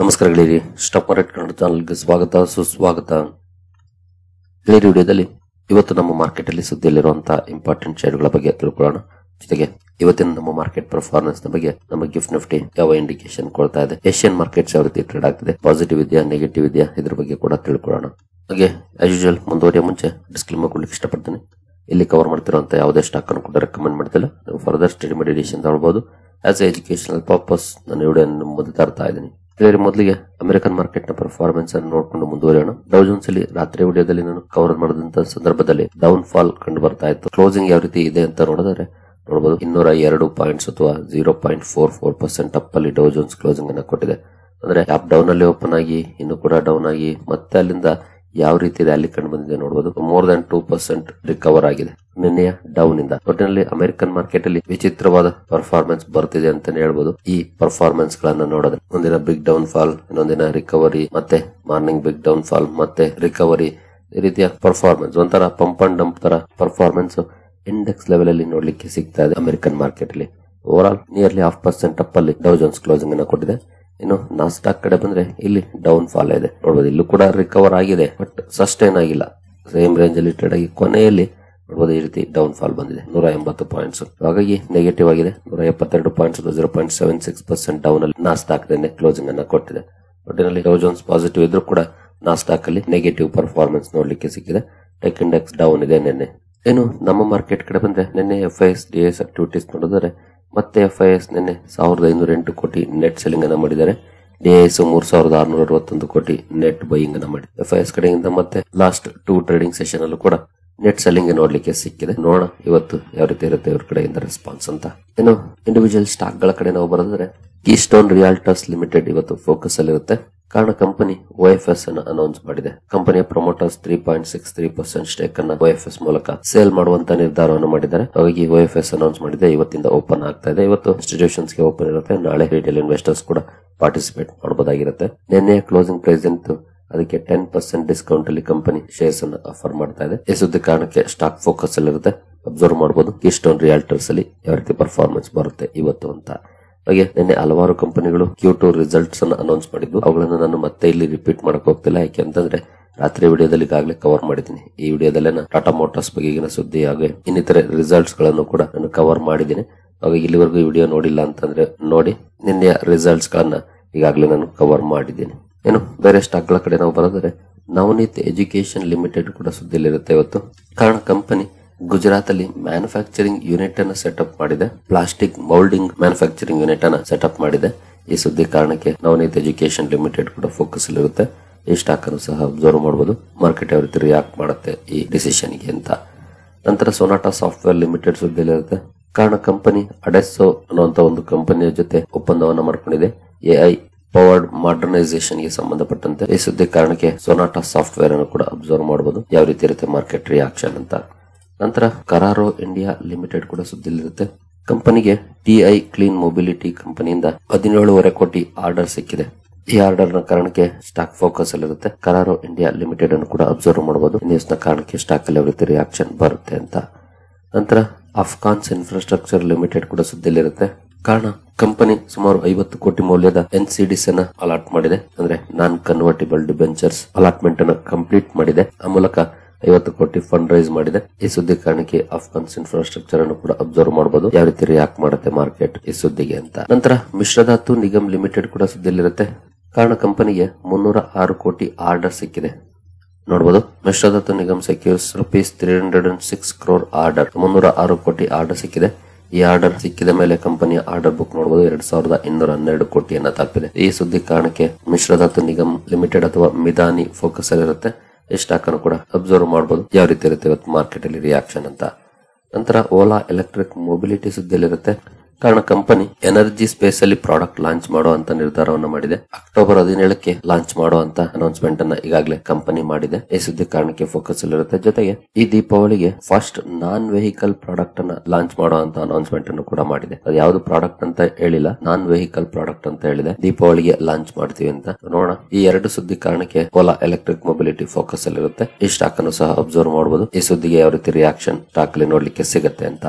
ನಮಸ್ಕಾರ ಗೆಳೆಯರಿ, stock market Kannada ಚಾನಲ್ಗೆ ಸ್ವಾಗತ ಸುಸ್ವಾಗತ. ಗೆಳೆಯರಿ, ವಿಡಿಯೋದಲ್ಲಿ ಇವತ್ತು ನಮ್ಮ ಮಾರ್ಕೆಟ್ ಅಲ್ಲಿ ಸುದ್ದಿಯಲ್ಲಿರುವಂತಹ ಇಂಪಾರ್ಟೆಂಟ್ ಶೇರ್ಗಳ ಬಗ್ಗೆ ತಿಳ್ಕೊಳ್ಳೋಣ. ಜೊತೆಗೆ ಇವತ್ತಿನ ನಮ್ಮ ಮಾರ್ಕೆಟ್ ಪರ್ಫಾರ್ಮೆನ್ಸ್ ನ ಬಗ್ಗೆ ನಮ್ಮ ಗಿಫ್ಟ್ ನಿಫ್ಟಿ ಯಾವ ಇಂಡಿಕೇಶನ್ ಕೊಡ್ತಾ ಇದೆ, ಏಷ್ಯನ್ ಮಾರ್ಕೆಟ್ಸ್ ಯಾವ ರೀತಿ ಟ್ರೇಡ್ ಆಗ್ತಿದೆ, ಪಾಸಿಟಿವ್ ಇದೆಯಾ ನೆಗೆಟಿವ್ ಇದೆಯಾ ಇದ್ರ ಬಗ್ಗೆ ಕೂಡ ತಿಳ್ಕೊಳ್ಳೋಣ. ಹಾಗೆ ಆಸ್ ಯೂಶುವಲ್ ಮುಂದುವರಿಯ ಮುಂಚೆ ಡಿಸ್ಕ್ಲೇಮರ್ ಕೊಡ್ಲಿಕ್ಕೆ ಇಷ್ಟಪಡ್ತೀನಿ. ಇಲ್ಲಿ ಕವರ್ ಮಾಡ್ತಿರುವಂತ ಯಾವುದೇ ಸ್ಟಾಕ್ ಅನ್ನು ಕೂಡ ರೆಕಮೆಂಡ್ ಮಾಡ್ತಿಲ್ಲ. ನೀವು ಫರ್ದರ್ ಸ್ಟಡಿ ಮಾಡಿ ಡಿಸಿಷನ್ ತಗೊಳ್ಬಹುದು. ಆಸ್ ಎ ಎಜುಕೇಶನಲ್ ಪರ್ಪಸ್ ನಾನು ವಿಡಿಯೋ ಮುಂದೆ ತರ್ತಾ ಇದ್ದೀನಿ. ಮೊದಲಿಗೆ ಅಮೆರಿಕನ್ ಮಾರ್ಕೆಟ್ ನ ಪರ್ಫಾರ್ಮೆನ್ಸ್ ಅನ್ನು ನೋಡಿಕೊಂಡು ಮುಂದುವರಿಯೋಣ. ಡೌ ಜೋನ್ಸ್ ಅಲ್ಲಿ ರಾತ್ರಿ ವಿಡಿಯೋದಲ್ಲಿ ನಾನು ಕವರ್ ಮಾಡಿದಂತ ಸಂದರ್ಭದಲ್ಲಿ ಡೌನ್ ಫಾಲ್ ಕಂಡು ಬರ್ತಾ ಇತ್ತು. ಕ್ಲೋಸಿಂಗ್ ಯಾವ ರೀತಿ ಇದೆ ಅಂತ ನೋಡಿದ್ರೆ ನೋಡಬಹುದು 202 ಪಾಯಿಂಟ್ಸ್ ಅಥವಾ 0.44% ಅಪ್ ಅಲ್ಲಿ ಡೌ ಜೋನ್ಸ್ ಕ್ಲೋಸಿಂಗ್ ಅನ್ನ ಕೊಟ್ಟಿದೆ. ಅಂದ್ರೆ ಆಪ್ ಡೌನ್ ಅಲ್ಲಿ ಓಪನ್ ಆಗಿ ಇನ್ನು ಕೂಡ ಡೌನ್ ಆಗಿ ಮತ್ತೆ ಅಲ್ಲಿಂದ ಯಾವ ರೀತಿ ರ್ಯಾಲಿ ಕಂಡು ಬಂದಿದೆ ನೋಡಬಹುದು. ಮೋರ್ ದನ್ 2% ರಿಕವರ್ ಆಗಿದೆ ನಿನ್ನೆಯ ಡೌನ್ ಇಂದ. ಒಟ್ಟಿನಲ್ಲಿ ಅಮೆರಿಕನ್ ಮಾರ್ಕೆಟ್ ಅಲ್ಲಿ ವಿಚಿತ್ರವಾದ ಪರ್ಫಾರ್ಮೆನ್ಸ್ ಬರ್ತಿದೆ ಅಂತಾನೆ ಹೇಳ್ಬೋದು. ಈ ಪರ್ಫಾರ್ಮೆನ್ಸ್ ಗಳನ್ನ ನೋಡಿದ್ರೆ ಒಂದಿನ ಬಿಗ್ ಡೌನ್ ಫಾಲ್, ಇನ್ನೊಂದಿನ ರಿಕವರಿ, ಮತ್ತೆ ಮಾರ್ನಿಂಗ್ ಬಿಗ್ ಡೌನ್ ಫಾಲ್, ಮತ್ತೆ ರಿಕವರಿ, ಈ ರೀತಿಯ ಪರ್ಫಾರ್ಮೆನ್ಸ್ ಒಂಥರ ಪಂಪ್ ಅಂಡ್ ಡಂಪ್ ತರ ಪರ್ಫಾರ್ಮೆನ್ಸ್ ಇಂಡೆಕ್ಸ್ ಲೆವೆಲ್ ಅಲ್ಲಿ ನೋಡ್ಲಿಕ್ಕೆ ಸಿಗ್ತಾ ಇದೆ ಅಮೆರಿಕನ್ ಮಾರ್ಕೆಟ್ ಅಲ್ಲಿ. ಓವರ್ ಆಲ್ ನಿಯರ್ಲಿ 0.5% ಅಪ್ ಅಲ್ಲಿ ಡೌ ಜೋನ್ಸ್ ಕ್ಲೋಸಿಂಗ್ ಅನ್ನ ಕೊಟ್ಟಿದೆ. ಇನ್ನು ನಾಸ್ಡಾಕ್ ಕಡೆ ಬಂದ್ರೆ ಇಲ್ಲಿ ಡೌನ್ ಫಾಲ್ ಇದೆ ನೋಡಬಹುದು. ಇಲ್ಲೂ ಕೂಡ ರಿಕವರ್ ಆಗಿದೆ, ಬಟ್ ಸಸ್ಟೈನ್ ಆಗಿಲ್ಲ. ಸೇಮ್ ರೇಂಜ್ ಅಲ್ಲಿ ಟ್ರೇಡ್ ಆಗಿ ಕೊನೆಯಲ್ಲಿ ನೋಡಬಹುದು ಈ ರೀತಿ ಡೌನ್ ಫಾಲ್ ಬಂದಿದೆ 180 ಪಾಯಿಂಟ್ಸ್. ಹಾಗಾಗಿ ನೆಗೆಟಿವ್ ಆಗಿದೆ. 172 ಪಾಯಿಂಟ್ಸ್ 0.76% ಡೌನ್ ಅಲ್ಲಿ ನಾಸ್ಡಾಕ್ ಕ್ಲೋಸಿಂಗ್ ಅನ್ನ ಕೊಟ್ಟಿದೆ. ಒಟ್ಟಿನಲ್ಲಿ ಡೌ ಜೋನ್ಸ್ ಪಾಸಿಟಿವ್ ಇದ್ರೂ ಕೂಡ ನಾಸ್ಡಾಕ್ ಅಲ್ಲಿ ನೆಗೆಟಿವ್ ಪರ್ಫಾರ್ಮೆನ್ಸ್ ನೋಡ್ಲಿಕ್ಕೆ ಸಿಕ್ಕಿದೆ. ಟೆಕ್ ಇಂಡೆಕ್ಸ್ ಡೌನ್ ಇದೆ ನಿನ್ನೆ. ಏನು ನಮ್ಮ ಮಾರ್ಕೆಟ್ ಕಡೆ ಬಂದ್ರೆ ನಿನ್ನೆ FIS DIS ಆಕ್ಟಿವಿಟೀಸ್ ನೋಡಿದರೆ ಮತ್ತೆ FIS ನಿನ್ನೆ 1508 ಕೋಟಿ ನೆಟ್ ಸೆಲ್ಲಿಂಗ್ ಅನ್ನ ಮಾಡಿದ್ದಾರೆ. DIS 3661 ಕೋಟಿ ನೆಟ್ ಬೈಯಿಂಗ್ ಅನ್ನ ಮಾಡಿದೆ. FIS ಕಡೆಯಿಂದ ಮತ್ತೆ ಲಾಸ್ಟ್ 2 ಟ್ರೇಡಿಂಗ್ ಸೆಷನ್ ಅಲ್ಲೂ ಕೂಡ ನೆಟ್ ಸೆಲ್ಲಿಂಗ್ ನೋಡ್ಲಿಕ್ಕೆ ಸಿಕ್ಕಿದೆ. ನೋಡೋಣ ಇವತ್ತು ಯಾವ ರೀತಿ ಇರುತ್ತೆ ಇವ್ರ ಕಡೆಯಿಂದ ರೆಸ್ಪಾನ್ಸ್ ಅಂತ. ಇನ್ನು ಇಂಡಿವಿಜುವಲ್ ಸ್ಟಾಕ್ ಗಳ ಕಡೆ ನಾವು ಬರೋದಾದ್ರೆ ಕೀಸ್ಟೋನ್ ರಿಯಾಲ್ಟರ್ಸ್ ಲಿಮಿಟೆಡ್ ಇವತ್ತು ಫೋಕಸ್ ಅಲ್ಲಿ ಇರುತ್ತೆ. ಕಾರಣ ಕಂಪನಿ OFS ಅನ್ನು ಅನೌನ್ಸ್ ಮಾಡಿದೆ. ಕಂಪನಿಯ ಪ್ರಮೋಟರ್ಸ್ 3.63% ಸ್ಟೇಕ್ ಅನ್ನ OFS ಮೂಲಕ ಸೇಲ್ ಮಾಡುವಂತ ನಿರ್ಧಾರವನ್ನು ಮಾಡಿದ್ದಾರೆ. ಹಾಗಾಗಿ OFS ಅನೌನ್ಸ್ ಮಾಡಿದೆ. ಇವತ್ತಿಂದ ಓಪನ್ ಆಗ್ತಾ ಇದೆ. ಇವತ್ತು ಇನ್ಸ್ಟಿಟ್ಯೂಷನ್ಸ್ ಗೆ ಓಪನ್ ಇರುತ್ತೆ. ನಾಳೆ ರಿಟೇಲ್ ಇನ್ವೆಸ್ಟರ್ಸ್ ಕೂಡ ಪಾರ್ಟಿಸಿಪೇಟ್ ಮಾಡಬಹುದಾಗಿರುತ್ತೆ. ನಿನ್ನೆ ಕ್ಲೋಸಿಂಗ್ ಪ್ರೈಸ್ ಅಂತೂ ಅದಕ್ಕೆ 10% ಡಿಸ್ಕೌಂಟ್ ಅಲ್ಲಿ ಕಂಪನಿ ಶೇರ್ಸ್ ಅನ್ನು ಆಫರ್ ಮಾಡ್ತಾ ಇದೆ. ಈ ಸುದ್ದಿ ಕಾರಣಕ್ಕೆ ಸ್ಟಾಕ್ ಫೋಕಸ್ ಅಲ್ಲಿ ಇರುತ್ತೆ. ಅಬ್ಸರ್ವ್ ಮಾಡಬಹುದು ಕೀಸ್ಟೋನ್ ರಿಯಾಲ್ಟರ್ಸ್ ಅಲ್ಲಿ ಯಾವ ರೀತಿ ಪರ್ಫಾರ್ಮೆನ್ಸ್ ಬರುತ್ತೆ ಇವತ್ತು ಅಂತ. ಹಾಗೆ ನಿನ್ನೆ ಹಲವಾರು ಕಂಪನಿಗಳು Q2 ರಿಸಲ್ಟ್ಸ್ ಅನ್ನು ಅನೌನ್ಸ್ ಮಾಡಿದ್ದು. ಅವುಗಳನ್ನು ನಾನು ಮತ್ತೆ ಇಲ್ಲಿ ರಿಪೀಟ್ ಮಾಡಕ್ ಹೋಗ್ತಿಲ್ಲ. ಯಾಕೆ ಅಂತಂದ್ರೆ ರಾತ್ರಿ ವಿಡಿಯೋದಲ್ಲಿ ಈಗಾಗಲೇ ಕವರ್ ಮಾಡಿದ್ದೀನಿ. ಈ ವಿಡಿಯೋದಲ್ಲೇ ನಾನು ಟಾಟಾ ಮೋಟಾರ್ಸ್ ಬಗೆಗಿನ ಸುದ್ದಿ ಹಾಗೆ ಇನ್ನಿತರೆ ರಿಸಲ್ಟ್ಸ್ ಗಳನ್ನು ಕೂಡ ನಾನು ಕವರ್ ಮಾಡಿದ್ದೀನಿ. ಹಾಗಾಗಿ ಇಲ್ಲಿವರೆಗೂ ವಿಡಿಯೋ ನೋಡಿಲ್ಲ ಅಂತಂದ್ರೆ ನೋಡಿ, ನಿನ್ನೆಯ ರಿಸಲ್ಟ್ಸ್ ಗಳನ್ನ ಈಗಾಗಲೇ ನಾನು ಕವರ್ ಮಾಡಿದ್ದೀನಿ. ಏನು ಬೇರೆ ಸ್ಟಾಕ್ ಗಳ ಕಡೆ ನಾವು ಬರೋದ್ರೆ ನವನೀತ್ ಎಜುಕೇಶನ್ ಲಿಮಿಟೆಡ್ ಕೂಡ ಸುದ್ದಿಯಲ್ಲಿರುತ್ತೆ ಇವತ್ತು. ಕಾರಣ ಕಂಪನಿ ಗುಜರಾತ್ ಅಲ್ಲಿ ಮ್ಯಾನುಫ್ಯಾಕ್ಚರಿಂಗ್ ಯೂನಿಟ್ ಅನ್ನು ಸೆಟಪ್ ಮಾಡಿದೆ. ಪ್ಲಾಸ್ಟಿಕ್ ಮೌಲ್ಡಿಂಗ್ ಮ್ಯಾನುಫ್ಯಾಕ್ಚರಿಂಗ್ ಯೂನಿಟ್ ಅನ್ನು ಸೆಟಪ್ ಮಾಡಿದೆ. ಈ ಸುದ್ದಿ ಕಾರಣಕ್ಕೆ ನವನೀತ್ ಎಜುಕೇಶನ್ ಲಿಮಿಟೆಡ್ ಕೂಡ ಫೋಕಸ್ ಇರುತ್ತೆ. ಈ ಸ್ಟಾಕ್ ಅನ್ನು ಸಹ ಅಬ್ಸರ್ವ್ ಮಾಡಬಹುದು. ಮಾರ್ಕೆಟ್ ಯಾವ ರೀತಿ ರಿಯಾಕ್ಟ್ ಮಾಡುತ್ತೆ ಈ ಡಿಸಿಷನ್ ಗೆ ಅಂತ. ನಂತರ ಸೊನಾಟಾ ಸಾಫ್ಟ್ವೇರ್ ಲಿಮಿಟೆಡ್ ಸುದ್ದಿಯಲ್ಲಿರುತ್ತೆ. ಕಾರಣ ಕಂಪನಿ ಅಡೆಸ್ಸೋ ಅನ್ನುವಂತ ಒಂದು ಕಂಪನಿಯ ಜೊತೆ ಒಪ್ಪಂದವನ್ನ ಮಾಡ್ಕೊಂಡಿದೆ AI ಪವರ್ಡ್ ಮಾಡರ್ನೈಸೇಷನ್ ಗೆ ಸಂಬಂಧಪಟ್ಟಂತೆ. ಈ ಸುದ್ದಿ ಕಾರಣಕ್ಕೆ ಸೊನಾಟಾ ಸಾಫ್ಟ್ವೇರ್ ಅನ್ನು ಕೂಡ ಅಬ್ಸರ್ವ್ ಮಾಡಬಹುದು ಯಾವ ರೀತಿ ಇರುತ್ತೆ ಮಾರ್ಕೆಟ್ ರಿಯಾಕ್ಷನ್ ಅಂತ. ನಂತರ ಕರಾರೋ ಇಂಡಿಯಾ ಲಿಮಿಟೆಡ್ ಕೂಡ ಸುದ್ದಿಯಲ್ಲಿರುತ್ತೆ. ಕಂಪನಿಗೆ TI ಕ್ಲೀನ್ ಮೊಬಿಲಿಟಿ ಕಂಪನಿಯಿಂದ 17.5 ಕೋಟಿ ಆರ್ಡರ್ ಸಿಕ್ಕಿದೆ. ಈ ಆರ್ಡರ್ ನ ಕಾರಣಕ್ಕೆ ಸ್ಟಾಕ್ ಫೋಕಸ್ ಅಲ್ಲಿರುತ್ತೆ. ಕರಾರೋ ಇಂಡಿಯಾ ಲಿಮಿಟೆಡ್ ಅನ್ನು ಕೂಡ ಅಬ್ಸರ್ವ್ ಮಾಡಬಹುದು. ನ್ಯೂಸ್ ನ ಕಾರಣಕ್ಕೆ ಸ್ಟಾಕ್ ಅಲ್ಲಿ ಯಾವ ರೀತಿ ರಿಯಾಕ್ಷನ್ ಬರುತ್ತೆ ಅಂತ. ನಂತರ ಅಫ್ಘಾನ್ಸ್ ಇನ್ಫ್ರಾಸ್ಟ್ರಕ್ಚರ್ ಲಿಮಿಟೆಡ್ ಕೂಡ ಸುದ್ದಿಯಲ್ಲಿರುತ್ತೆ. ಕಾರಣ ಕಂಪನಿ ಸುಮಾರು 50 ಕೋಟಿ ಮೌಲ್ಯದ NCDs ಅನ್ನ ಅಲಾಟ್ ಮಾಡಿದೆ. ಅಂದ್ರೆ ನಾನ್ ಕನ್ವರ್ಟಿಬಲ್ ಡಿಬೆಂಚರ್ಸ್ ಅಲಾಟ್ಮೆಂಟ್ ಅನ್ನು ಕಂಪ್ಲೀಟ್ ಮಾಡಿದೆ. ಆ ಮೂಲಕ 50 ಕೋಟಿ ಫಂಡ್ ರೈಸ್ ಮಾಡಿದೆ. ಈ ಸುದ್ದಿ ಕಾರಣಕ್ಕೆ ಅಫ್ಘಾನ್ಸ್ ಇನ್ಫ್ರಾಸ್ಟ್ರಕ್ಚರ್ ಅನ್ನು ಕೂಡ ಅಬ್ಸರ್ವ್ ಮಾಡಬಹುದು ಯಾವ ರೀತಿ ರಿಯಾಕ್ಟ್ ಮಾಡುತ್ತೆ ಮಾರ್ಕೆಟ್ ಈ ಸುದ್ದಿಗೆ ಅಂತ. ನಂತರ ಮಿಶ್ರಧಾತು ನಿಗಮ್ ಲಿಮಿಟೆಡ್ ಕೂಡ ಸುದ್ದಿಯಲ್ಲಿರುತ್ತೆ. ಕಾರಣ ಕಂಪನಿಗೆ 306 ಕೋಟಿ ಆರ್ಡರ್ ಸಿಕ್ಕಿದೆ ನೋಡಬಹುದು. ಮಿಶ್ರಧಾತು ನಿಗಮ್ ಸೆಕ್ಯೂರ್ಸ್ ₹306 ಕ್ರೋರ್ ಆರ್ಡರ್. 306 ಕೋಟಿ ಆರ್ಡರ್ ಸಿಕ್ಕಿದೆ. ಈ ಆರ್ಡರ್ ಸಿಕ್ಕಿದ ಮೇಲೆ ಕಂಪನಿಯ ಆರ್ಡರ್ ಬುಕ್ ನೋಡಬಹುದು 2212 ಕೋಟಿಯನ್ನ ತಲುಪಿದೆ. ಈ ಸುದ್ದಿ ಕಾರಣಕ್ಕೆ ಮಿಶ್ರಧಾತು ನಿಗಮ್ ಲಿಮಿಟೆಡ್ ಅಥವಾ ಮಿದಾನಿ ಫೋಕಸ್ ಅಲ್ಲಿರುತ್ತೆ. ಈ ಸ್ಟಾಕ್ ಅನ್ನು ಕೂಡ ಅಬ್ಸರ್ವ್ ಮಾಡಬಹುದು ಯಾವ ರೀತಿ ಇರುತ್ತೆ ಇವತ್ತು ಮಾರ್ಕೆಟ್ ಅಲ್ಲಿ ರಿಯಾಕ್ಷನ್ ಅಂತ. ನಂತರ ಓಲಾ ಎಲೆಕ್ಟ್ರಿಕ್ ಮೊಬಿಲಿಟಿ ಸುದ್ದಿಯಲ್ಲಿರುತ್ತೆ. ಕಾರಣ ಕಂಪನಿ ಎನರ್ಜಿ ಸ್ಪೇಸ್ ಅಲ್ಲಿ ಪ್ರಾಡಕ್ಟ್ ಲಾಂಚ್ ಮಾಡುವಂತ ನಿರ್ಧಾರವನ್ನು ಮಾಡಿದೆ. ಅಕ್ಟೋಬರ್ 17ಕ್ಕೆ ಲಾಂಚ್ ಮಾಡುವಂತ ಅನೌನ್ಸ್ಮೆಂಟ್ ಅನ್ನ ಈಗಾಗಲೇ ಕಂಪನಿ ಮಾಡಿದೆ. ಈ ಸುದ್ದಿ ಕಾರಣಕ್ಕೆ ಫೋಕಸ್ ಅಲ್ಲಿರುತ್ತೆ. ಜೊತೆಗೆ ಈ ದೀಪಾವಳಿಗೆ ಫಸ್ಟ್ ನಾನ್ ವೆಹಿಕಲ್ ಪ್ರಾಡಕ್ಟ್ ಅನ್ನ ಲಾಂಚ್ ಮಾಡುವಂತ ಅನೌನ್ಸ್ಮೆಂಟ್ ಅನ್ನು ಕೂಡ ಮಾಡಿದೆ. ಅದು ಯಾವ್ದು ಪ್ರಾಡಕ್ಟ್ ಅಂತ ಹೇಳಿಲ್ಲ, ನಾನ್ ವೆಹಿಕಲ್ ಪ್ರಾಡಕ್ಟ್ ಅಂತ ಹೇಳಿದೆ. ದೀಪಾವಳಿಗೆ ಲಾಂಚ್ ಮಾಡ್ತೀವಿ ಅಂತ. ನೋಡೋಣ. ಈ ಎರಡು ಸುದ್ದಿ ಕಾರಣಕ್ಕೆ ಓಲಾ ಎಲೆಕ್ಟ್ರಿಕ್ ಮೊಬಿಲಿಟಿ ಫೋಕಸ್ ಅಲ್ಲಿರುತ್ತೆ. ಈ ಸ್ಟಾಕ್ ಅನ್ನು ಸಹ ಅಬ್ಸರ್ವ್ ಮಾಡಬಹುದು. ಈ ಸುದ್ದಿಗೆ ಯಾವ ರೀತಿ ರಿಯಾಕ್ಷನ್ ಸ್ಟಾಕ್ ಅಲ್ಲಿ ನೋಡ್ಲಿಕ್ಕೆ ಸಿಗುತ್ತೆ ಅಂತ.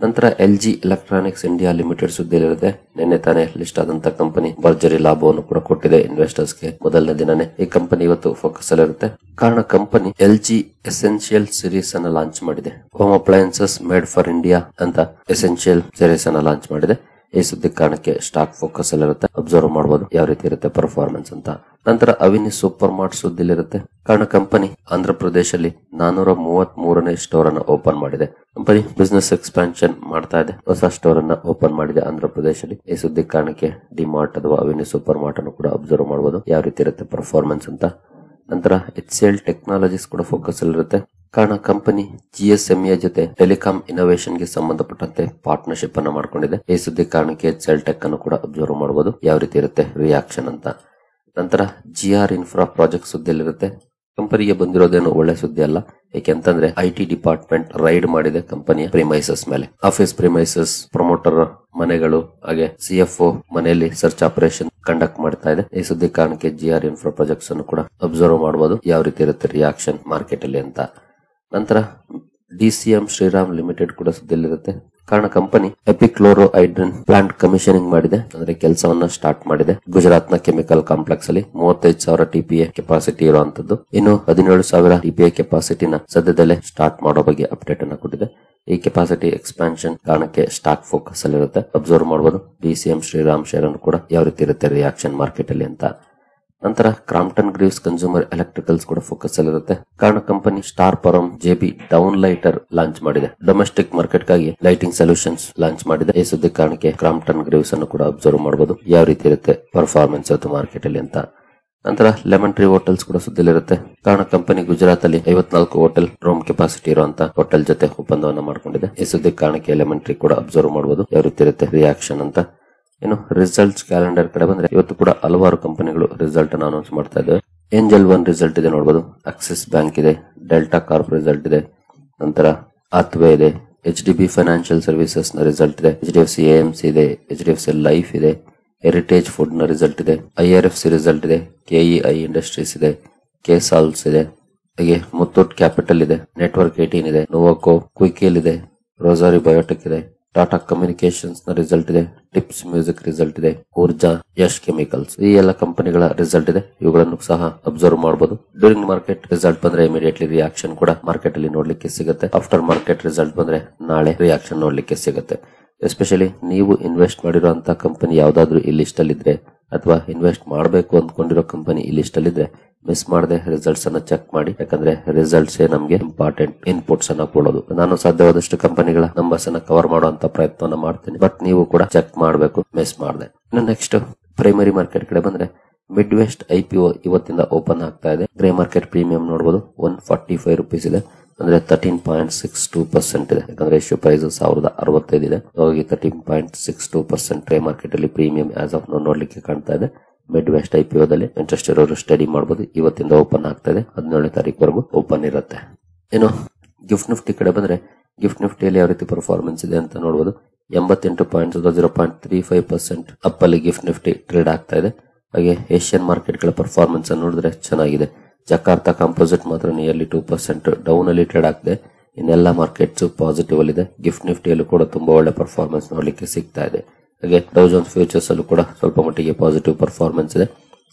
ನಂತರ LG ಎಲೆಕ್ಟ್ರಾನಿಕ್ಸ್ ಇಂಡಿಯಾ ಲಿಮಿಟೆಡ್ ಸುದ್ದಿಯಲ್ಲಿರುತ್ತೆ. ನಿನ್ನೆ ತಾನೇ ಲಿಸ್ಟ್ ಆದಂತ ಕಂಪನಿ ಭರ್ಜರಿ ಲಾಭವನ್ನು ಕೂಡ ಕೊಟ್ಟಿದೆ ಇನ್ವೆಸ್ಟರ್ಸ್ ಗೆ. ಮೊದಲನೇ ದಿನನೇ ಈ ಕಂಪನಿ ಇವತ್ತು ಫೋಕಸ್ ಅಲ್ಲಿರುತ್ತೆ. ಕಾರಣ ಕಂಪನಿ LG ಎಸೆನ್ಷಿಯಲ್ ಸೀರೀಸ್ ಅನ್ನ ಲಾಂಚ್ ಮಾಡಿದೆ. Home appliances made for India ಅಂತ ಎಸೆನ್ಷಿಯಲ್ ಸೀರೀಸ್ ಅನ್ನ ಲಾಂಚ್ ಮಾಡಿದೆ. ಈ ಸುದ್ದಿ ಕಾರಣಕ್ಕೆ ಸ್ಟಾಕ್ ಫೋಕಸ್ ಅಲ್ಲಿರುತ್ತೆ. ಅಬ್ಸರ್ವ್ ಮಾಡಬಹುದು ಯಾವ ರೀತಿ ಇರುತ್ತೆ ಪರ್ಫಾರ್ಮೆನ್ಸ್ ಅಂತ. ನಂತರ ಅವಿನಿ ಸೂಪರ್ ಮಾರ್ಟ್ ಸುದ್ದಿಲಿರುತ್ತೆ. ಕಾರಣ ಕಂಪನಿ ಆಂಧ್ರ ಪ್ರದೇಶದಲ್ಲಿ 433ನೇ ಸ್ಟೋರ್ ಅನ್ನ ಓಪನ್ ಮಾಡಿದೆ. ಕಂಪನಿ ಬಿಸಿನೆಸ್ ಎಕ್ಸ್ಪಾನ್ಷನ್ ಮಾಡ್ತಾ ಇದೆ. ಹೊಸ ಸ್ಟೋರ್ ಅನ್ನ ಓಪನ್ ಮಾಡಿದೆ ಆಂಧ್ರ ಪ್ರದೇಶದಲ್ಲಿ. ಈ ಸುದ್ದಿ ಕಾರಣಕ್ಕೆ ಡಿಮಾರ್ಟ್ ಅಥವಾ ಅವಿನಿ ಸೂಪರ್ ಮಾರ್ಟ್ ಅನ್ನು ಕೂಡ ಅಬ್ಸರ್ವ್ ಮಾಡಬಹುದು ಯಾವ ರೀತಿ ಇರುತ್ತೆ ಪರ್ಫಾರ್ಮೆನ್ಸ್ ಅಂತ. ನಂತರ HCL ಟೆಕ್ನಾಲಜೀಸ್ ಕೂಡ ಫೋಕಸ್ ಅಲ್ಲಿರುತ್ತೆ. ಕಾರಣ ಕಂಪನಿ GSMA ಜೊತೆ ಟೆಲಿಕಾಂ ಇನೋವೇಷನ್ ಗೆ ಸಂಬಂಧಪಟ್ಟಂತೆ ಪಾರ್ಟ್ನರ್ಶಿಪ್ ಅನ್ನ ಮಾಡ್ಕೊಂಡಿದೆ. ಈ ಸುದ್ದಿ ಕಾರಣಕ್ಕೆ HCL ಟೆಕ್ ಅನ್ನು ಕೂಡ ಅಬ್ಸರ್ವ್ ಮಾಡಬಹುದು ಯಾವ ರೀತಿ ಇರುತ್ತೆ ರಿಯಾಕ್ಷನ್ ಅಂತ. ನಂತರ GR ಇನ್ಫ್ರಾ ಪ್ರಾಜೆಕ್ಟ್ ಸುದ್ದಿಯಲ್ಲಿರುತ್ತೆ. ಕಂಪನಿಗೆ ಬಂದಿರೋದೇನು ಒಳ್ಳೆ ಸುದ್ದಿ ಅಲ್ಲ. ಏಕೆಂತಂದ್ರೆ IT ಡಿಪಾರ್ಟ್ಮೆಂಟ್ ರೈಡ್ ಮಾಡಿದೆ ಕಂಪನಿಯ ಪ್ರಿಮೈಸಸ್ ಮೇಲೆ. ಆಫೀಸ್ ಪ್ರಿಮೈಸಸ್, ಪ್ರಮೋಟರ್ ಮನೆಗಳು ಹಾಗೆ CFO ಮನೆಯಲ್ಲಿ ಸರ್ಚ್ ಆಪರೇಷನ್ ಕಂಡಕ್ಟ್ ಮಾಡ್ತಾ ಇದೆ. ಈ ಸುದ್ದಿ ಕಾರಣಕ್ಕೆ GR ಇನ್ಫ್ರಾ ಪ್ರಾಜೆಕ್ಟ್ಸ್ ಅನ್ನು ಕೂಡ ಅಬ್ಸರ್ವ್ ಮಾಡಬಹುದು ಯಾವ ರೀತಿ ಇರುತ್ತೆ ರಿಯಾಕ್ಷನ್ ಮಾರ್ಕೆಟ್ ಅಲ್ಲಿ ಅಂತ. ನಂತರ DCM ಶ್ರೀರಾಮ್ ಲಿಮಿಟೆಡ್ ಕೂಡ ಸುದ್ದಿಯಲ್ಲಿರುತ್ತೆ. ಕಾರಣ ಕಂಪನಿ ಎಪಿಕ್ಲೋರೋ ಹೈಡ್ರನ್ ಪ್ಲಾಂಟ್ ಕಮಿಷನಿಂಗ್ ಮಾಡಿದೆ, ಅಂದ್ರೆ ಕೆಲಸವನ್ನ ಸ್ಟಾರ್ಟ್ ಮಾಡಿದೆ. ಗುಜರಾತ್ ನ ಕೆಮಿಕಲ್ ಕಾಂಪ್ಲೆಕ್ಸ್ ಅಲ್ಲಿ 35,000 TPA ಕೆಪಾಸಿಟಿ ಇರುವಂತದ್ದು. ಇನ್ನು 17,000 TPA ಕೆಪಾಸಿಟಿನ ಸದ್ಯದಲ್ಲೇ ಸ್ಟಾರ್ಟ್ ಮಾಡೋ ಬಗ್ಗೆ ಅಪ್ಡೇಟ್ ಅನ್ನ ಕೊಟ್ಟಿದೆ. ಈ ಕೆಪಾಸಿಟಿ ಎಕ್ಸ್ಪಾನ್ಷನ್ ಕಾರಣಕ್ಕೆ ಸ್ಟಾಕ್ ಫೋಕಸ್ ಅಲ್ಲಿರುತ್ತೆ. ಅಬ್ಸರ್ವ್ ಮಾಡಬಹುದು DCM ಶ್ರೀರಾಮ್ ಶೇರ್ ಅನ್ನು ಕೂಡ ಯಾವ ರೀತಿ ಇರುತ್ತೆ ರಿಯಾಕ್ಷನ್ ಮಾರ್ಕೆಟ್ ಅಲ್ಲಿ ಅಂತ. ನಂತರ ಕ್ರಾಂಪ್ಟನ್ ಗ್ರೀವ್ಸ್ ಕನ್ಸ್ಯೂಮರ್ ಎಲೆಕ್ಟ್ರಿಕಲ್ಸ್ ಕೂಡ ಫೋಕಸ್ ಅಲ್ಲಿರುತ್ತೆ. ಕಾರಣ ಕಂಪನಿ ಸ್ಟಾರ್ ಪರಂ JB ಡೌನ್ ಲೈಟರ್ ಲಾಂಚ್ ಮಾಡಿದೆ. ಡೊಮೆಸ್ಟಿಕ್ ಮಾರ್ಕೆಟ್ ಗಾಗಿ ಲೈಟಿಂಗ್ ಸೊಲ್ಯೂಷನ್ಸ್ ಲಾಂಚ್ ಮಾಡಿದೆ. ಈ ಸುದ್ದಿ ಕಾರಣಕ್ಕೆ ಕ್ರಾಂಪ್ಟನ್ ಗ್ರೀವ್ಸ್ ಅನ್ನು ಕೂಡ ಅಬ್ಸರ್ವ್ ಮಾಡಬಹುದು ಯಾವ ರೀತಿ ಇರುತ್ತೆ ಪರ್ಫಾರ್ಮೆನ್ಸ್ ಇವತ್ತು ಮಾರ್ಕೆಟ್ ಅಲ್ಲಿ ಅಂತ. ನಂತರ ಲೆಮನ್ ಟ್ರೀ ಹೋಟೆಲ್ಸ್ ಕೂಡ ಸುದ್ದಿಲಿರುತ್ತೆ. ಕಾರಣ ಕಂಪನಿ ಗುಜರಾತ್ ಅಲ್ಲಿ 54 ಹೋಟೆಲ್ ರೂಮ್ ಕೆಪಾಸಿಟಿ ಇರುವಂತ ಹೋಟೆಲ್ ಜೊತೆ ಒಪ್ಪಂದವನ್ನ ಮಾಡ್ಕೊಂಡಿದೆ. ಈ ಸುದ್ದಿ ಕಾರಣಕ್ಕೆ ಲೆಮನ್ ಟ್ರೀ ಕೂಡ ಅಬ್ಸರ್ವ್ ಮಾಡಬಹುದು ಯಾವ ರೀತಿ ಇರುತ್ತೆ ರಿಯಾಕ್ಷನ್ ಅಂತ. ಇನ್ನು ರಿಸಲ್ಟ್ಸ್ ಕ್ಯಾಲೆಂಡರ್ ಕಡೆ ಬಂದ್ರೆ ಇವತ್ತು ಕೂಡ ಹಲವಾರು ಕಂಪನಿಗಳು ರಿಸಲ್ಟ್ ಅನ್ನು ಅನೌನ್ಸ್ ಮಾಡ್ತಾ ಇದ್ದಾವೆ. ಏಂಜಲ್ ಒನ್ ರಿಸಲ್ಟ್ ಇದೆ ನೋಡಬಹುದು, ಆಕ್ಸಿಸ್ ಬ್ಯಾಂಕ್ ಇದೆ, ಡೆಲ್ಟಾ ಕಾರ್ಪ್ ರಿಸಲ್ಟ್ ಇದೆ, ನಂತರ ಆತ್ವೆ ಇದೆ, HDB ಫೈನಾನ್ಷಿಯಲ್ ಸರ್ವಿಸಸ್ ನ ರಿಸಲ್ಟ್ ಇದೆ, HDFC AMC ಇದೆ, HDFC ಲೈಫ್ ಇದೆ, ಹೆರಿಟೇಜ್ ಫುಡ್ ನ ರಿಸಲ್ಟ್ ಇದೆ, IRFC ರಿಸಲ್ಟ್ ಇದೆ, KEI ಇಂಡಸ್ಟ್ರೀಸ್ ಇದೆ, KSolves ಇದೆ, ಹಾಗೆ ಮುತ್ತೂಟ್ ಕ್ಯಾಪಿಟಲ್ ಇದೆ, ನೆಟ್ವರ್ಕ್ 18 ಇದೆ, ನೋವಾಕೋ ಕ್ವಿಕೇಲ್ ಇದೆ, ರೋಸಾರಿ ಬಯೋಟೆಕ್ ಇದೆ, ಟಾಟಾ ಕಮ್ಯುನಿಕೇಶನ್ಸ್ ನ ರಿಸಲ್ಟ್ ಇದೆ, ಟಿಪ್ಸ್ ಮ್ಯೂಸಿಕ್ ರಿಸಲ್ಟ್ ಇದೆ, ಊರ್ಜಾ, ಯಶ್ ಕೆಮಿಕಲ್ಸ್ ಈ ಎಲ್ಲ ಕಂಪನಿಗಳ ರಿಸಲ್ಟ್ ಇದೆ. ಇವುಗಳನ್ನು ಸಹ ಅಬ್ಸರ್ವ್ ಮಾಡಬಹುದು. ಡ್ಯೂರಿಂಗ್ ಮಾರ್ಕೆಟ್ ರಿಸಲ್ಟ್ ಬಂದ್ರೆ ಇಮಿಡಿಯೇಟ್ಲಿ ರಿಯಾಕ್ಷನ್ ಕೂಡ ಮಾರ್ಕೆಟ್ ಅಲ್ಲಿ ನೋಡ್ಲಿಕ್ಕೆ ಸಿಗುತ್ತೆ. ಆಫ್ಟರ್ ಮಾರ್ಕೆಟ್ ರಿಸಲ್ಟ್ ಬಂದ್ರೆ ನಾಳೆ ರಿಯಾಕ್ಷನ್ ನೋಡ್ಲಿಕ್ಕೆ ಸಿಗುತ್ತೆ. ಎಸ್ಪೆಷಲಿ ನೀವು ಇನ್ವೆಸ್ಟ್ ಮಾಡಿರುವಂತ ಕಂಪನಿ ಯಾವ್ದಾದ್ರು ಈ ಲಿಸ್ಟ್ ಅಲ್ಲಿ ಇದ್ರೆ ಅಥವಾ ಇನ್ವೆಸ್ಟ್ ಮಾಡಬೇಕು ಅಂದ್ಕೊಂಡಿರೋ ಕಂಪನಿ ಈ ಲಿಸ್ಟ್ ಅಲ್ಲಿ ಇದ್ರೆ ಮಿಸ್ ಮಾಡದೆ ರಿಸಲ್ಟ್ಸ್ ಅನ್ನ ಚೆಕ್ ಮಾಡಿ. ಯಾಕಂದ್ರೆ ರಿಸಲ್ಟ್ಸ್ ನಮಗೆ ಇಂಪಾರ್ಟೆಂಟ್ ಇನ್ಪುಟ್ಸ್ ಅನ್ನ ಕೊಡೋದು. ನಾನು ಸಾಧ್ಯವಾದಷ್ಟು ಕಂಪನಿಗಳ ನಂಬರ್ಸ್ ಅನ್ನ ಕವರ್ ಮಾಡುವಂತ ಪ್ರಯತ್ನವನ್ನ ಮಾಡ್ತೀನಿ, ಬಟ್ ನೀವು ಕೂಡ ಚೆಕ್ ಮಾಡಬೇಕು ಮಿಸ್ ಮಾಡದೆ. ಇನ್ನು ನೆಕ್ಸ್ಟ್ ಪ್ರೈಮರಿ ಮಾರ್ಕೆಟ್ ಕಡೆ ಬಂದ್ರೆ ಮಿಡ್ ವೆಸ್ಟ್ IPO ಇವತ್ತಿಂದ ಓಪನ್ ಆಗ್ತಾ ಇದೆ. ಗ್ರೇ ಮಾರ್ಕೆಟ್ ಪ್ರೀಮಿಯಂ ನೋಡಬಹುದು 145 ರೂಪೀಸ್ ಇದೆ, ಅಂದ್ರೆ 13.62% ಇದೆ. ಯಾಕಂದ್ರೆ ಇಶ್ಯೂ ಪ್ರೈಸ್ 1065 ಇದೆ, ಹಾಗಾಗಿ 13.62% ಗ್ರೇ ಮಾರ್ಕೆಟ್ ಅಲ್ಲಿ ಪ್ರೀಮಿಯಂ ಆಸ್ ಆಫ್ ನೋಡ್ಲಿಕ್ಕೆ ಕಾಣ್ತಾ ಇದೆ. ಮಿಡ್ ವೆಸ್ಟ್ IPO ದಲ್ಲಿ ಇಂಟ್ರೆಸ್ಟ್ ಇರೋರು ಸ್ಟಡಿ ಮಾಡಬಹುದು. ಇವತ್ತಿಂದ ಓಪನ್ ಆಗ್ತಾ ಇದೆ, 17ನೇ ತಾರೀಕುವರೆಗೂ ಓಪನ್ ಇರುತ್ತೆ. ಇನ್ನು ಗಿಫ್ಟ್ ನಿಫ್ಟಿ ಕಡೆ ಬಂದ್ರೆ ಗಿಫ್ಟ್ ನಿಫ್ಟಿಯಲ್ಲಿ ಯಾವ ರೀತಿ ಪರ್ಫಾರ್ಮೆನ್ಸ್ ಇದೆ ಅಂತ ನೋಡಬಹುದು. 88 ಪಾಯಿಂಟ್ಸ್ 0.35% ಅಪ್ ಅಲ್ಲಿ ಗಿಫ್ಟ್ ನಿಫ್ಟಿ ಟ್ರೇಡ್ ಆಗ್ತಾ ಇದೆ. ಹಾಗೆ ಏಷ್ಯನ್ ಮಾರ್ಕೆಟ್ ಗಳ ಪರ್ಫಾರ್ಮೆನ್ಸ್ ಅನ್ನು ನೋಡಿದ್ರೆ ಚೆನ್ನಾಗಿದೆ. ಜಕಾರ್ತಾ ಕಾಂಪೋಸಿಟ್ ಮಾತ್ರ ನಿಯರ್ಲಿ 2% ಡೌನ್ ಅಲ್ಲಿ ಟ್ರೇಡ್ ಆಗ್ತಿದೆ. ಇನ್ನೆಲ್ಲ ಮಾರ್ಕೆಟ್ಸ್ ಪಾಸಿಟಿವ್ ಅಲ್ಲಿ ಇದೆ. ಗಿಫ್ಟ್ ನಿಫ್ಟಿಯಲ್ಲೂ ಕೂಡ ತುಂಬಾ ಒಳ್ಳೆ ಪರ್ಫಾರ್ಮೆನ್ಸ್ ನೋಡ್ಲಿಕ್ಕೆ ಸಿಗ್ತಾ ಇದೆ. ಹಾಗೆ ಡೌ ಜೋನ್ಸ್ ಫ್ಯೂಚರ್ಸ್ ಅಲ್ಲೂ ಕೂಡ ಸ್ವಲ್ಪ ಮಟ್ಟಿಗೆ ಪಾಸಿಟಿವ್ ಪರ್ಫಾರ್ಮೆನ್ಸ್ ಇದೆ.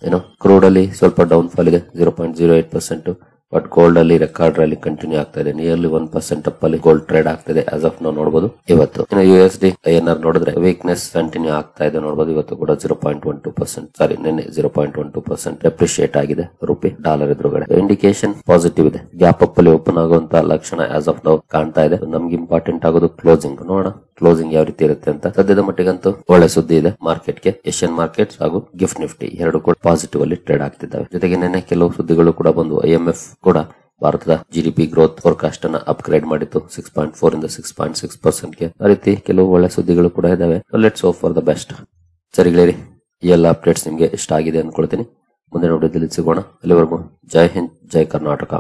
ಏನೋ ಕ್ರೂಡ್ ಅಲ್ಲಿ ಸ್ವಲ್ಪ ಡೌನ್ ಫಾಲ್ ಇದೆ 0.08%, ಬಟ್ ಗೋಲ್ಡ್ ಅಲ್ಲಿ ರೆಕಾರ್ಡ್ ರ್ಯಾಲಿ ಕಂಟಿನ್ಯೂ ಆಗ್ತಾ ಇದೆ. ನಿಯರ್ಲಿ 1% ಅಪ್ ಅಲ್ಲಿ ಗೋಲ್ಡ್ ಟ್ರೇಡ್ ಆಗ್ತಿದೆ ಆಸ್ ಆಫ್ ನಾವು ನೋಡಬಹುದು ಇವತ್ತು. ಇನ್ನು USD INR ನೋಡಿದ್ರೆ ವೀಕ್ನೆಸ್ ಕಂಟಿನ್ಯೂ ಆಗ್ತಾ ಇದೆ ನೋಡಬಹುದು. ಇವತ್ತು ಕೂಡ 0.12% ನಿನ್ನೆ 0.12% ಡೆಪ್ರಿಶಿಯೇಟ್ ಆಗಿದೆ ರೂಪಿ ಡಾಲರ್ ಎದುರುಗಡೆ. ಇಂಡಿಕೇಶನ್ ಪಾಸಿಟಿವ್ ಇದೆ. ಗ್ಯಾಪ್ ಅಪ್ ಅಲ್ಲಿ ಓಪನ್ ಆಗುವಂತ ಲಕ್ಷಣ ಆಸ್ ಆಫ್ ನಾವು ಕಾಣ್ತಾ ಇದೆ. ನಮ್ಗೆ ಇಂಪಾರ್ಟೆಂಟ್ ಆಗೋದು ಕ್ಲೋಸಿಂಗ್. ನೋಡೋಣ ಕ್ಲೋಸಿಂಗ್ ಯಾವ ರೀತಿ ಇರುತ್ತೆ ಅಂತ. ಸದ್ಯದ ಮಟ್ಟಿಗಂತೂ ಒಳ್ಳೆ ಸುದ್ದಿ ಇದೆ ಮಾರ್ಕೆಟ್ಗೆ. ಏಷ್ಯನ್ ಮಾರ್ಕೆಟ್ಸ್ ಹಾಗೂ ಗಿಫ್ಟ್ ನಿಫ್ಟಿ ಎರಡು ಕೂಡ ಪಾಸಿಟಿವ್ ಅಲ್ಲಿ ಟ್ರೇಡ್ ಆಗ್ತಿದ್ದಾವೆ. ಜೊತೆಗೆ ನಿನ್ನೆ ಕೆಲವು ಸುದ್ದಿಗಳು ಕೂಡ ಬಂದು. IMF ಕೂಡ ಭಾರತದ GDP ಗ್ರೋತ್ ಫೋರ್ಕಾಸ್ಟ್ ಅನ್ನ ಅಪ್ಗ್ರೇಡ್ ಮಾಡಿತ್ತು 6.4 ಇಂದ 6.6% ಗೆ. ಆ ರೀತಿ ಕೆಲವು ಒಳ್ಳೆ ಸುದ್ದಿಗಳು ಕೂಡ ಇದಾವೆ. Let's hope for the best. ಸರಿಗಳೇರಿ, ಈ ಎಲ್ಲ ಅಪ್ಡೇಟ್ಸ್ ನಿಮ್ಗೆ ಇಷ್ಟ ಆಗಿದೆ ಅನ್ಕೊಳ್ತೀನಿ. ಮುಂದಿನ ವಿಡಿಯೋದಲ್ಲಿ ಸಿಗೋಣ. ಅಲ್ಲಿವರೆಗೂ ಜೈ ಹಿಂದ್, ಜೈ ಕರ್ನಾಟಕ.